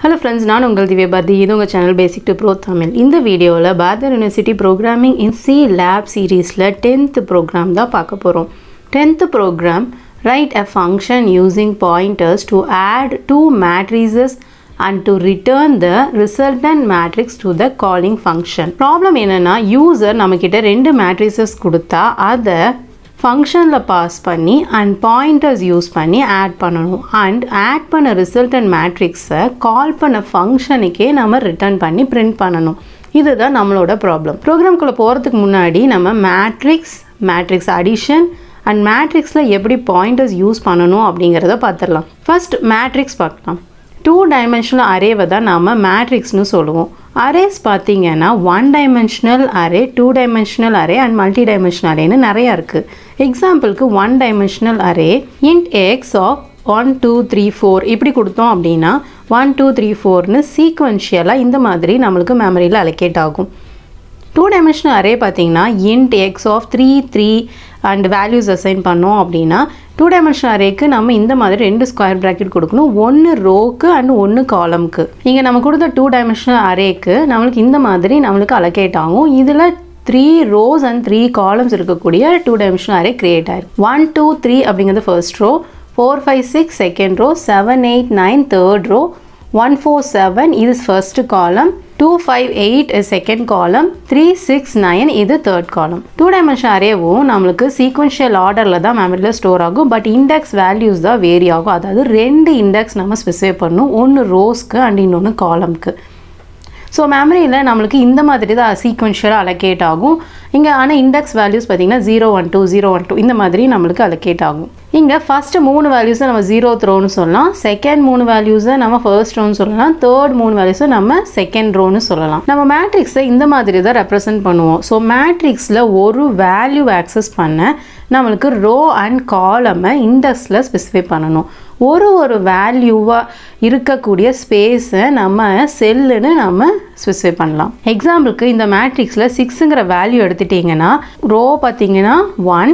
Hello friends, நான் உங்கள் திவ்யா பாரதி. இது உங்கள் channel Basic to Pro Tamil. இந்த வீடியோவில் Bharathiar university programming in C lab சீரீஸில் 10th ப்ரோக்ராம் தான் பார்க்க போகிறோம். 10th program, write a function using pointers to add two matrices and to return the resultant matrix to the calling function. Problem என்னென்னா, user நம்மக்கிட்ட 2 matrices கொடுத்தா அதை ஃபங்க்ஷனில் pass பண்ணி அண்ட் பாயிண்டர்ஸ் யூஸ் பண்ணி ஆட் பண்ணணும். அண்ட் ஆட் பண்ண resultant மேட்ரிக்ஸை கால் பண்ண ஃபங்க்ஷனுக்கே நம்ம ரிட்டர்ன் பண்ணி பிரிண்ட் பண்ணணும். இதுதான் நம்மளோட ப்ராப்ளம். ப்ரோக்ராம்குள்ளே போகிறதுக்கு முன்னாடி நம்ம மேட்ரிக்ஸ் அடிஷன் அண்ட் மேட்ரிக்ஸில் எப்படி பாயிண்டர்ஸ் யூஸ் பண்ணணும் அப்படிங்கிறத பார்த்துடலாம். ஃபர்ஸ்ட் மேட்ரிக்ஸ் பார்க்கலாம். 2-dimensional அரேவை தான் நாம் மேட்ரிக்ஸ்னு சொல்லுவோம். அரேஸ் பார்த்தீங்கன்னா 1-dimensional array, 2-dimensional array and multidimensional அரேன்னு நிறையா இருக்குது. எக்ஸாம்பிளுக்கு 1-dimensional array int x of 1 2 3 4 இப்படி கொடுத்தோம் அப்படின்னா 1 2 3 4ன்னு சீக்வென்ஷியலாக இந்த மாதிரி நம்மளுக்கு மெமரியில் அலோகேட் ஆகும். 2-dimensional அரே பார்த்தீங்கன்னா int x of 3 3 and values assign பண்ணோம் அப்படின்னா 2-dimensional அரேக்கு நம்ம இந்த மாதிரி 2 ஸ்கொயர் ப்ராக்கெட் கொடுக்கணும், 1 ரோக்கு அண்ட் 1 காலம்க்கு. இங்கே நம்ம கொடுத்த 2-dimensional அரேக்கு நம்மளுக்கு இந்த மாதிரி நம்மளுக்கு அலோகேட் ஆகும். இதில் 3 rows and 3 columns இருக்கக்கூடிய 2-dimensional அரே கிரியேட் ஆயிருக்கு. 1 2 3 அப்படிங்கிறது first row, 4 5 6 second row, 7 8 9 third row, 1 4 7 இது ஃபர்ஸ்ட் காலம், 2 5 8 செகண்ட் காலம், 3 6 9 இது தேர்ட் காலம். 2-dimensional அரேவும் நம்மளுக்கு சீக்வென்ஷியல் ஆர்டரில் தான் மெமரியில் ஸ்டோர் ஆகும். பட் இண்டெக்ஸ் வேல்யூஸ் தான் வேரி ஆகும். அதாவது 2 இண்டெக்ஸ் நம்ம ஸ்பெசிஃபை பண்ணணும், ஒன்று ரோஸ்க்கு அண்ட் இன்னொன்று காலம்க்கு. ஸோ மெமரியில் நம்மளுக்கு இந்த மாதிரி தான் சீக்வென்ஷியலாக அலோகேட் ஆகும். இங்கே ஆனால் இண்டெக்ஸ் வேல்யூஸ் பார்த்திங்கன்னா 0 1 2 0 1 2 இந்த மாதிரி நம்மளுக்கு அலோகேட் ஆகும். இங்கே ஃபஸ்ட்டு 3 வேல்யூஸை நம்ம 0th ரோன்னு சொல்லலாம், செகண்ட் 3 வேல்யூஸை நம்ம ஃபர்ஸ்ட் ரோன்னு சொல்லலாம், தேர்ட் 3 வேல்யூஸை நம்ம செகண்ட் ரோன்னு சொல்லலாம். நம்ம மேட்ரிக்ஸை இந்த மாதிரி தான் ரெப்ரசன்ட் பண்ணுவோம். ஸோ மேட்ரிக்ஸில் ஒரு வேல்யூ ஆக்சஸ் பண்ண நம்மளுக்கு ரோ அண்ட் காலமை இண்டெக்ஸில் ஸ்பெசிஃபை பண்ணணும். ஒரு வேல்யூவாக இருக்கக்கூடிய ஸ்பேஸை நம்ம செல்லுன்னு நம்ம ஸ்பெசிஃபை பண்ணலாம். எக்ஸாம்பிளுக்கு இந்த மேட்ரிக்ஸில் 6ங்கிற வேல்யூ எடுத்துட்டிங்கன்னா ரோ பார்த்தீங்கன்னா 1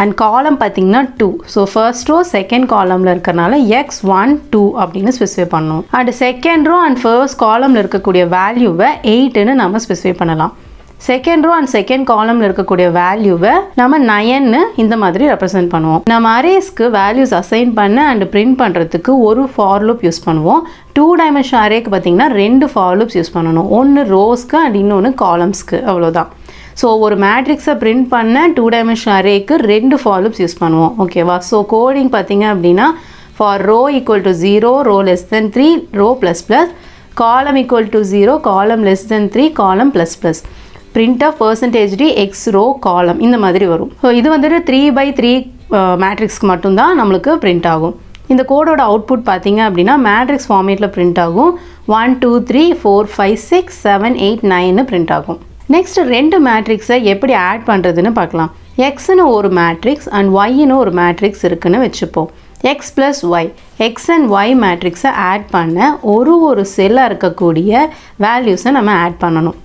அண்ட் காலம் பார்த்தீங்கன்னா 2. ஸோ ஃபர்ஸ்ட் ரோ செகண்ட் காலமில் இருக்கிறனால x1 2 அப்படின்னு ஸ்பெசிஃபை பண்ணணும். And second row and first காலமில் இருக்கக்கூடிய வேல்யூவை 8ன்னு நம்ம ஸ்பெசிஃபை பண்ணலாம். செகண்ட் ரோ அண்ட் செகண்ட் காலமில் இருக்கக்கூடிய வேல்யூவை நம்ம 9ன்னு இந்த மாதிரி ரெப்ரசென்ட் பண்ணுவோம். நம்ம அரேஸ்க்கு வேல்யூஸ் அசைன் பண்ண அண்ட் பிரிண்ட் பண்ணுறதுக்கு ஒரு ஃபார் லூப் யூஸ் பண்ணுவோம். 2-dimensional அரேக்கு பார்த்தீங்கன்னா 2 ஃபார் லூப்ஸ் யூஸ் பண்ணணும், ஒன்று ரோஸ்க்கு அண்ட் இன்னொன்று காலம்ஸ்க்கு. அவ்வளோதான். ஸோ ஒரு மேட்ரிக்ஸை பிரிண்ட் பண்ண 2-dimensional அரேக்கு 2 ஃபார் லூப்ஸ் யூஸ் பண்ணுவோம். ஓகேவா? ஸோ கோடிங் பார்த்தீங்க அப்படின்னா for row equal to 0, row less than 3, row plus plus, column equal to 0, column less than 3, column plus plus, print of % x row column இந்த மாதிரி வரும். So இது வந்துட்டு 3/3 மேட்ரிக்ஸ்க்கு மட்டும்தான் நம்மளுக்கு பிரிண்ட் ஆகும். இந்த கோடோட அவுட்புட் பார்த்தீங்க அப்படின்னா மேட்ரிக்ஸ் ஃபார்மேட்டில் பிரிண்ட் ஆகும். 1 2 3 4 5 6 7 8 9ன்னு பிரிண்ட் ஆகும். நெக்ஸ்ட் 2 மேட்ரிக்ஸை எப்படி ஆட் பண்ணுறதுன்னு பார்க்கலாம். எக்ஸ்னு ஒரு மேட்ரிக்ஸ் அண்ட் ஒய்னு ஒரு மேட்ரிக்ஸ் இருக்குன்னு வச்சுப்போம். X plus Y, X and Y மேட்ரிக்ஸை ஆட் பண்ண ஒரு செல்லாக இருக்கக்கூடிய வேல்யூஸை நம்ம ஆட் பண்ணணும்.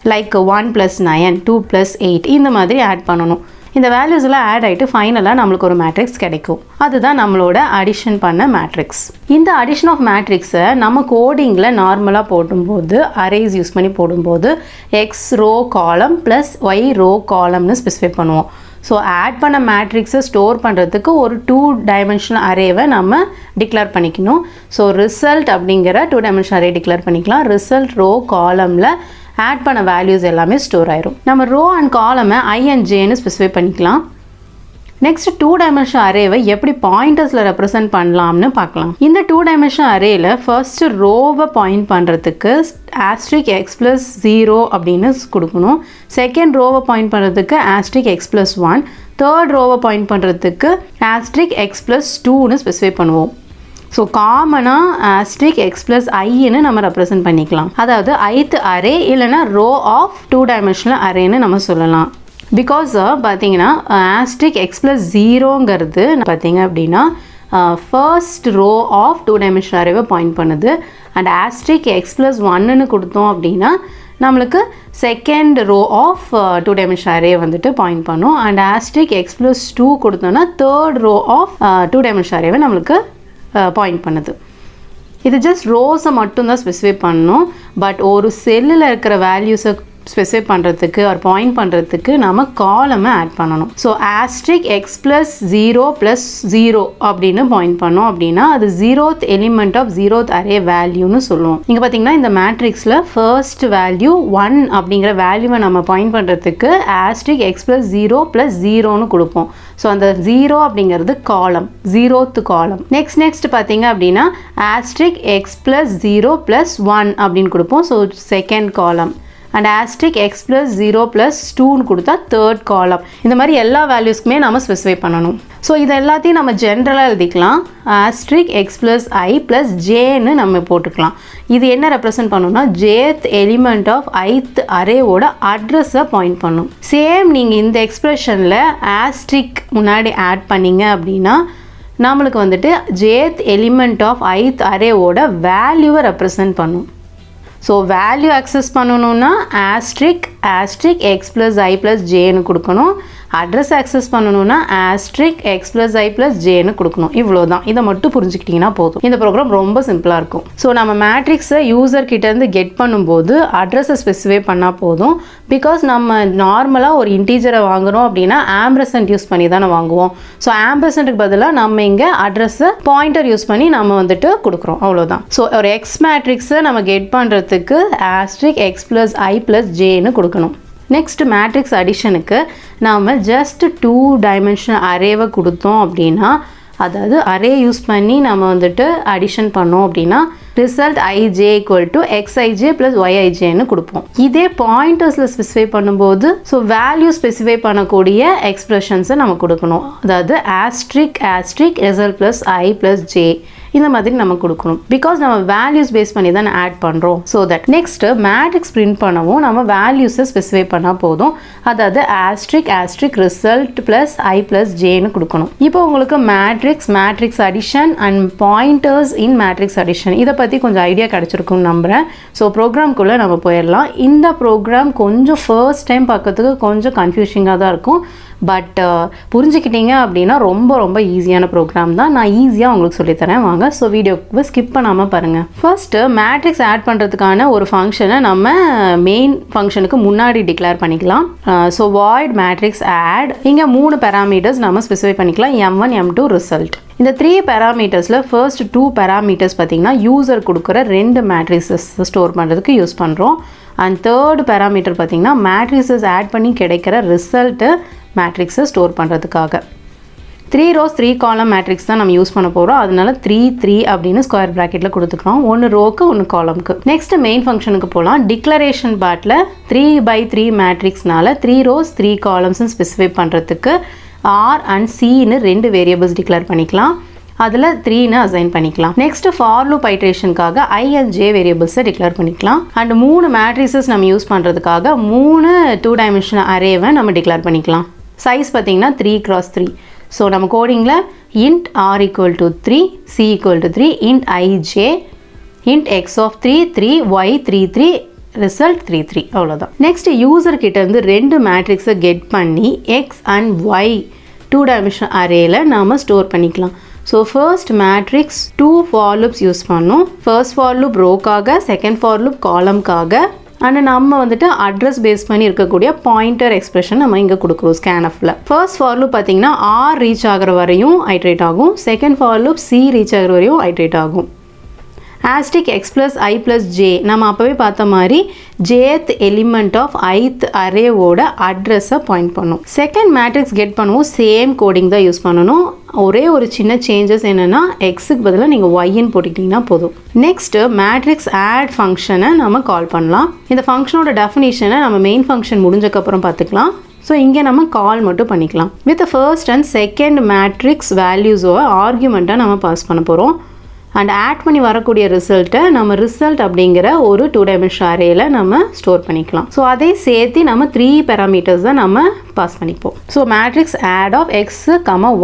லைக் 1 + 9 2 + 8 இந்த மாதிரி ஆட் பண்ணணும். இந்த வேல்யூஸ் எல்லாம் ஆட் ஆகிட்டு ஃபைனலாக நம்மளுக்கு ஒரு மேட்ரிக்ஸ் கிடைக்கும். அதுதான் நம்மளோட அடிஷன் பண்ண மேட்ரிக்ஸ். இந்த அடிஷன் ஆஃப் மேட்ரிக்ஸை நம்ம கோடிங்கில் நார்மலாக போடும்போது அரேஸ் யூஸ் பண்ணி போடும்போது X row column plus Y row காலம்னு ஸ்பெசிஃபை பண்ணுவோம். ஸோ ஆட் பண்ண மேட்ரிக்ஸை ஸ்டோர் பண்ணுறதுக்கு ஒரு 2-dimensional அரேவை நம்ம டிக்ளேர் பண்ணிக்கணும். ஸோ ரிசல்ட் அப்படிங்கிற 2-dimensional அரே டிக்ளேர் பண்ணிக்கலாம். ரிசல்ட் ரோ காலமில் ஆட் பண்ண வேல்யூஸ் எல்லாமே ஸ்டோர் ஆயிரும். நம்ம ரோ அண்ட் காலமை i and jன்னு ஸ்பெசிஃபை பண்ணிக்கலாம். நெக்ஸ்ட் 2-dimensional அரேவை எப்படி பாயிண்டர்ஸில் ரெப்ரசென்ட் பண்ணலாம்னு பார்க்கலாம். இந்த 2-dimensional அரேயில் ஃபர்ஸ்ட் ரோவை பாயிண்ட் பண்ணுறதுக்கு *x + 0 அப்படின்னு கொடுக்கணும். செகண்ட் ரோவை பாயிண்ட் பண்ணுறதுக்கு *x + 1, தேர்ட் ரோவை பாயிண்ட் பண்ணுறதுக்கு *x + 2ன்னு ஸ்பெசிஃபை பண்ணுவோம். ஸோ காமனாக *x + iன்னு நம்ம ரெப்ரசென்ட் பண்ணிக்கலாம். அதாவது ith அரே இல்லைனா ரோ ஆஃப் 2-dimensional அரேன்னு நம்ம சொல்லலாம். பிகாஸ் பார்த்தீங்கன்னா *x + 0ங்கிறது பார்த்தீங்க அப்படின்னா ஃபர்ஸ்ட் ரோ ஆஃப் 2-dimensional அரேவை பாயிண்ட் பண்ணுது. அண்ட் *x + 1ன்னு கொடுத்தோம் அப்படின்னா நம்மளுக்கு second row of 2-dimensional array வந்துட்டு பாயிண்ட் பண்ணும். அண்ட் *x + 2 கொடுத்தோன்னா தேர்ட் ரோ ஆஃப் 2-dimensional அரேவை நம்மளுக்கு பாயிண்ட் பண்ணுது. இது ஜஸ்ட் ரோஸை மட்டும்தான் ஸ்பெசிஃபை பண்ணணும். பட் ஒரு செல்லில் இருக்கிற வேல்யூஸை ஸ்பெசிஃபை பண்ணுறதுக்கு ஒரு பாயிண்ட் பண்ணுறதுக்கு நம்ம காலமை ஆட் பண்ணணும். ஸோ ஆஸ்ட்ரிக் எக்ஸ் ப்ளஸ் 0 அப்படின்னு பாயிண்ட் பண்ணோம் அப்படின்னா அது 0th element of 0th array வேல்யூன்னு சொல்லுவோம். இங்கே பார்த்தீங்கன்னா இந்த மேட்ரிக்ஸில் ஃபர்ஸ்ட் வேல்யூ 1 அப்படிங்கிற வேல்யூவை நம்ம பாயிண்ட் பண்ணுறதுக்கு ஆஸ்ட்ரிக் எக்ஸ் ப்ளஸ் 0 கொடுப்போம். ஸோ அந்த 0 அப்படிங்கிறது காலம், 0th காலம். நெக்ஸ்ட் பார்த்தீங்க அப்படின்னா ஆஸ்ட்ரிக் எக்ஸ் ப்ளஸ் 0+1 அப்படின்னு கொடுப்போம். So second column. And asterisk X plus 0+2ன்னு கொடுத்தா தேர்ட் காலம். இந்த மாதிரி எல்லா வேல்யூஸ்க்குமே நம்ம ஸ்பெசிஃபை பண்ணணும். ஸோ இது எல்லாத்தையும் நம்ம ஜென்ரலாக எழுதிக்கலாம். ஆஸ்ட்ரிக் எக்ஸ் ப்ளஸ் ஐ ப்ளஸ் ஜேன்னு நம்ம போட்டுக்கலாம். இது என்ன ரெப்ரசன்ட் பண்ணணும்னா jth எலிமெண்ட் ஆஃப் ith அரேவோட அட்ரஸை பாயிண்ட் பண்ணும். சேம் நீங்கள் இந்த எக்ஸ்பிரஷனில் ஆஸ்ட்ரிக் முன்னாடி ஆட் பண்ணிங்க அப்படின்னா நம்மளுக்கு வந்துட்டு jth எலிமெண்ட் ஆஃப் ith அரேவோட வேல்யூவை ரெப்ரசன்ட் பண்ணும். ஸோ வேல்யூ அக்சஸ் பண்ணணுன்னா ஆஸ்ட்ரிக் எக்ஸ் ப்ளஸ் ஐ ப்ளஸ் ஜேன்னு கொடுக்கணும். அட்ரஸ் அக்சஸ் பண்ணணுன்னா ஆஸ்ட்ரிக் எக்ஸ் ப்ளஸ் ஐ ப்ளஸ் ஜேன்னு கொடுக்கணும். இவ்வளோ தான். இதை மட்டும் புரிஞ்சுக்கிட்டிங்கன்னா போதும். இந்த ப்ரோக்ராம் ரொம்ப சிம்பிளாக இருக்கும். ஸோ நம்ம மேட்ரிக்ஸை யூசர் கிட்டேருந்து கெட் பண்ணும்போது அட்ரஸை ஸ்பெசிஃபை பண்ணால் போதும். பிகாஸ் நம்ம நார்மலாக ஒரு இன்டீஜரை வாங்குகிறோம் அப்படின்னா ஆம்பர்சன்ட் யூஸ் பண்ணி தானே வாங்குவோம். ஸோ ஆம்பர்சன்ட்டுக்கு பதிலாக நம்ம இங்கே அட்ரஸை பாயிண்டர் யூஸ் பண்ணி நம்ம வந்துட்டு கொடுக்குறோம். அவ்வளோதான். ஸோ ஒரு எக்ஸ் மேட்ரிக்ஸை நம்ம கெட் பண்ணுறதுக்கு ஆஸ்ட்ரிக் எக்ஸ் ப்ளஸ் ஐ ப்ளஸ் ஜேன்னு கொடுக்கணும். நெக்ஸ்ட் மேட்ரிக்ஸ் அடிஷனுக்கு நாம் ஜஸ்ட் 2 டைமென்ஷனல் அரேவை கொடுத்தோம் அப்படின்னா, அதாவது அரே யூஸ் பண்ணி நம்ம வந்துட்டு அடிஷன் பண்ணோம் அப்படின்னா ரிசல்ட் ij = xij + yijன்னு கொடுப்போம். இதே பாயிண்டர்ஸில் ஸ்பெசிஃபை பண்ணும்போது ஸோ வேல்யூ ஸ்பெசிஃபை பண்ணக்கூடிய எக்ஸ்பிரஷன்ஸை நம்ம கொடுக்கணும். அதாவது ஆஸ்ட்ரிக் result plus I plus J இந்த மாதிரி நம்ம கொடுக்கணும். பிகாஸ் நம்ம வேல்யூஸ் பேஸ் பண்ணி தான் ஆட் பண்ணுறோம். So that next matrix print பண்ணவும் நம்ம வேல்யூஸை ஸ்பெசிஃபை பண்ணால் போதும். அதாவது ஆஸ்ட்ரிக் ரிசல்ட் ப்ளஸ் ஐ ப்ளஸ் ஜேன்னு கொடுக்கணும். இப்போ உங்களுக்கு matrix addition and pointers in matrix addition இதை பற்றி கொஞ்சம் ஐடியா கிடச்சிருக்குன்னு நம்புகிறேன். ஸோ ப்ரோக்ராம்குள்ளே நம்ம போயிடலாம். இந்த ப்ரோக்ராம் கொஞ்சம் ஃபர்ஸ்ட் டைம் பார்க்கறதுக்கு கொஞ்சம் கன்ஃபியூஷிங்காக தான் இருக்கும். பட் புரிஞ்சுக்கிட்டீங்க அப்படின்னா ரொம்ப ரொம்ப ஈஸியான ப்ரோக்ராம் தான். நான் ஈஸியாக உங்களுக்கு சொல்லித்தரேன் வாங்க. ஸோ வீடியோக்கு ஸ்கிப் பண்ணாமல் பாருங்கள். ஃபர்ஸ்ட்டு மேட்ரிக்ஸ் ஆட் பண்ணுறதுக்கான ஒரு ஃபங்க்ஷனை நம்ம மெயின் ஃபங்க்ஷனுக்கு முன்னாடி டிக்ளேர் பண்ணிக்கலாம். So void matrix add. இங்கே 3 பேராமீட்டர்ஸ் நம்ம ஸ்பெசிஃபை பண்ணிக்கலாம். m1 m2 result. இந்த 3 பேராமீட்டர்ஸில் ஃபர்ஸ்ட் 2 பேராமீட்டர்ஸ் பார்த்திங்கன்னா யூசர் கொடுக்குற 2 மேட்ரிக்ஸஸ் ஸ்டோர் பண்ணுறதுக்கு யூஸ் பண்ணுறோம். அண்ட் தேர்ட் பேராமீட்டர் பார்த்திங்கன்னா மேட்ரிக்ஸஸ் ஆட் பண்ணி கிடைக்கிற ரிசல்ட்டு மேட்ரிக்ஸை ஸ்டோர் பண்ணுறதுக்காக. 3 rows 3 column மேட்ரிக்ஸ் தான் நம்ம யூஸ் பண்ண போகிறோம். அதனால 3 அப்படின்னு ஸ்கொயர் ப்ராக்கெட்டில் கொடுத்துக்கிறோம். 1 ரோக்கு 1 காலம்க்கு. நெக்ஸ்ட் மெயின் ஃபங்க்ஷனுக்கு போகலாம். டிக்ளரேஷன் பார்ட்டில் 3/3 மேட்ரிக்ஸ்னால 3 rows 3 columnsன்னு ஸ்பெசிஃபை பண்ணுறதுக்கு ஆர் அண்ட் சின்னு 2 வேரியபிள்ஸ் டிக்ளேர் பண்ணிக்கலாம். அதில் 3ன்னு அசைன் பண்ணிக்கலாம். நெக்ஸ்ட் ஃபார் லூப் ஐட்ரேஷனுக்காக ஐ அண்ட் ஜே வேரியபிள்ஸை டிக்ளேர் பண்ணிக்கலாம். அண்ட் 3 மேட்ரிக்ஸஸ் நம்ம யூஸ் பண்ணுறதுக்காக 3 2 டைமென்ஷனல் அரேவை நம்ம டிக்ளேர் பண்ணிக்கலாம். சைஸ் பார்த்தீங்கன்னா 3x3. ஸோ நம்ம கோடிங்கில் int r = 3, c = 3, int ij, int x of 3, 3, y 3, result 3. அவ்வளோதான். நெக்ஸ்ட் யூசர் கிட்டேருந்து 2 மேட்ரிக்ஸை கெட் பண்ணி எக்ஸ் அண்ட் ஒய் 2 டைமென்ஷனல் அரேயில் நாம் ஸ்டோர் பண்ணிக்கலாம். So first matrix 2 for loops use பண்ணோம். ஃபர்ஸ்ட் ஃபார் லூப் ரோக்காக, செகண்ட் ஃபார் லூப் காலம்காக. அண்ட் நம்ம வந்துட்டு அட்ரஸ் பேஸ் பண்ணி இருக்கக்கூடிய பாயிண்டர் எக்ஸ்பிரஷன் நம்ம இங்கே கொடுக்குறோம் ஸ்கேன்எஃப்ல. ஃபர்ஸ்ட் ஃபார் லூப் பார்த்தீங்கன்னா ஆர் ரீச் ஆகிற வரையும் ஐட்ரேட் ஆகும். Second for loop C reach ஆகிற வரையும் ஐட்ரேட் ஆகும். ஆஸ்ட்ரிக் X plus I plus J நம்ம அப்போவே பார்த்த மாதிரி jth எலிமெண்ட் ஆஃப் ith அரேவோட அட்ரஸை பாயிண்ட் பண்ணும். செகண்ட் மேட்ரிக்ஸ் கெட் பண்ணுவோம். சேம் கோடிங் தான் யூஸ் பண்ணணும். ஒரே ஒரு சின்ன சேஞ்சஸ் என்னென்னா எக்ஸுக்கு பதிலாக நீங்கள் ஒய்ன்னு போட்டுக்கிட்டிங்கன்னா போதும். நெக்ஸ்ட்டு மேட்ரிக்ஸ் ஆட் ஃபங்க்ஷனை நம்ம கால் பண்ணலாம். இந்த ஃபங்க்ஷனோட டெஃபினிஷனை நம்ம மெயின் ஃபங்க்ஷன் முடிஞ்சக்கப்புறம் பார்த்துக்கலாம். ஸோ இங்கே நம்ம கால் மட்டும் பண்ணிக்கலாம். With first and second matrix வேல்யூஸோ ஆர்குமெண்ட்டாக நம்ம பாஸ் பண்ண போகிறோம். அண்ட் ஆட் பண்ணி வரக்கூடிய ரிசல்ட்டை நம்ம ரிசல்ட் அப்படிங்கிற ஒரு 2 டைமென்ஷனல் அரேயில் நம்ம ஸ்டோர் பண்ணிக்கலாம். ஸோ அதே சேர்த்து நம்ம 3 பேராமீட்டர்ஸ் தான் நம்ம பாஸ் பண்ணிப்போம். So matrix add of X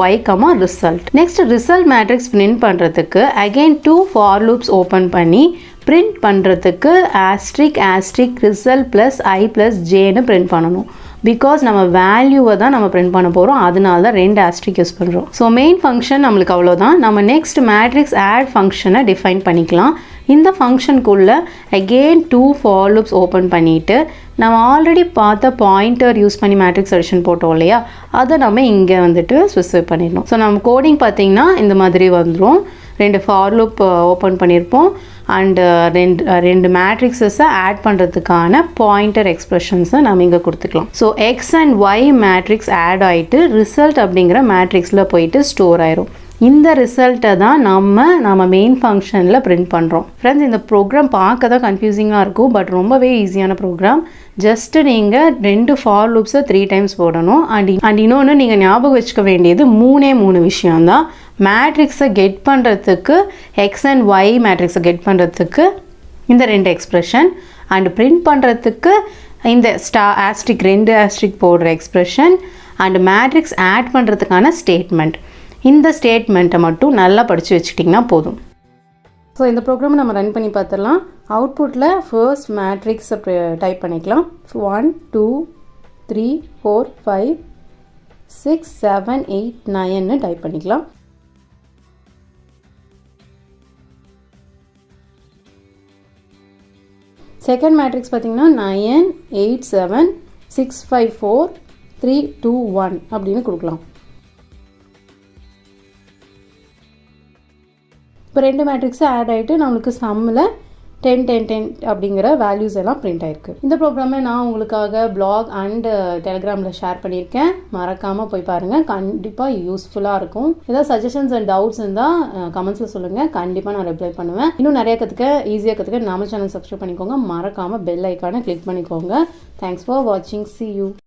Y result. Next result matrix print பண்ணுறதுக்கு அகெயின் 2 ஃபார் லூப்ஸ் ஓப்பன் பண்ணி பிரிண்ட் பண்ணுறதுக்கு asterisk result plus I plus ஜேன்னு பிரிண்ட் பண்ணணும். பிகாஸ் நம்ம வேல்யூவை தான் நம்ம பிரிண்ட் பண்ண போகிறோம், அதனால தான் 2 ஆஸ்ட்ரிக் யூஸ் பண்ணுறோம். ஸோ மெயின் ஃபங்க்ஷன் நம்மளுக்கு அவ்வளோதான். நம்ம நெக்ஸ்ட் மேட்ரிக்ஸ் ஆட் ஃபங்க்ஷனை டிஃபைன் பண்ணிக்கலாம். இந்த ஃபங்க்ஷனுக்குள்ளே அகெயின் 2 ஃபார் லூப்ஸ் ஓப்பன் பண்ணிவிட்டு நம்ம ஆல்ரெடி பார்த்த பாயிண்டர் யூஸ் பண்ணி மேட்ரிக்ஸ் அடிஷன் போட்டோம் இல்லையா, அதை நம்ம இங்கே வந்துட்டு ஸ்பெசிஃபை பண்ணிடணும். ஸோ நம்ம கோடிங் பார்த்திங்கன்னா இந்த மாதிரி வந்துடும். 2 ஃபார் லூப் ஓப்பன் பண்ணியிருப்போம் அண்டு ரெண்டு மேட்ரிக்ஸஸை ஆட் பண்ணுறதுக்கான பாயிண்டர் எக்ஸ்ப்ரெஷன்ஸை நம்ம இங்கே கொடுத்துக்கலாம். So X and Y matrix add ஆகிட்டு ரிசல்ட் அப்படிங்கிற மேட்ரிக்ஸில் போயிட்டு ஸ்டோர் ஆயிரும். இந்த ரிசல்ட்டை தான் நம்ம மெயின் ஃபங்க்ஷனில் பிரிண்ட் பண்ணுறோம். ஃப்ரெண்ட்ஸ், இந்த ப்ரோக்ராம் பார்க்க தான் கன்ஃபியூசிங்காக இருக்கும், பட் ரொம்பவே ஈஸியான ப்ரோக்ராம். ஜஸ்ட்டு நீங்கள் 2 ஃபார் லூப்ஸை 3 டைம்ஸ் போடணும். அண்ட் இன்னொன்று நீங்கள் ஞாபகம் வச்சுக்க வேண்டியது 3 விஷயம்தான். மேட்ரிக்ஸை கெட் பண்ணுறதுக்கு எக்ஸ் அண்ட் ஒய் மேட்ரிக்ஸை கெட் பண்ணுறதுக்கு இந்த 2 எக்ஸ்ப்ரெஷன், அண்ட் பிரிண்ட் பண்ணுறதுக்கு இந்த ஆஸ்ட்ரிக் 2 ஆஸ்ட்ரிக் போடுற எக்ஸ்ப்ரெஷன், அண்ட் மேட்ரிக்ஸ் ஆட் பண்ணுறதுக்கான ஸ்டேட்மெண்ட். இந்த ஸ்டேட்மெண்ட்டை மட்டும் நல்லா படித்து வச்சுக்கிட்டிங்கன்னா போதும். ஸோ இந்த ப்ரோக்ராமை நம்ம ரன் பண்ணி பார்த்துடலாம். அவுட்புட்டில் ஃபர்ஸ்ட் மேட்ரிக்ஸை டைப் பண்ணிக்கலாம். 1 2 3 4 5 6 7 8 9ன்னு டைப் பண்ணிக்கலாம். செகண்ட் மேட்ரிக்ஸ் பார்த்திங்கன்னா 9 8 7 6 5 4 3 2 1 அப்படின்னு கொடுக்கலாம். இப்போ 2 மேட்ரிக்ஸும் ஆட் ஆகிட்டு நம்மளுக்கு சம்மில் 10 10 10 அப்படிங்கிற வேல்யூஸ் எல்லாம் பிரிண்ட் ஆகிருக்கு. இந்த ப்ரோக்ராமை நான் உங்களுக்காக பிளாக் அண்ட் டெலிகிராமில் ஷேர் பண்ணியிருக்கேன். மறக்காமல் போய் பாருங்கள், கண்டிப்பாக யூஸ்ஃபுல்லாக இருக்கும். ஏதாவது சஜஷன்ஸ் அண்ட் டவுட்ஸ் இருந்தால் கமெண்ட்ஸில் சொல்லுங்கள், கண்டிப்பாக நான் ரிப்ளை பண்ணுவேன். இன்னும் நிறைய ஈஸியாக கற்றுக்க நம்ம சேனல் சப்ஸ்கிரைப் பண்ணிக்கோங்க. மறக்காமல் பெல் ஐக்கானை கிளிக் பண்ணிக்கோங்க. தேங்க்ஸ் ஃபார் வாட்சிங். See you.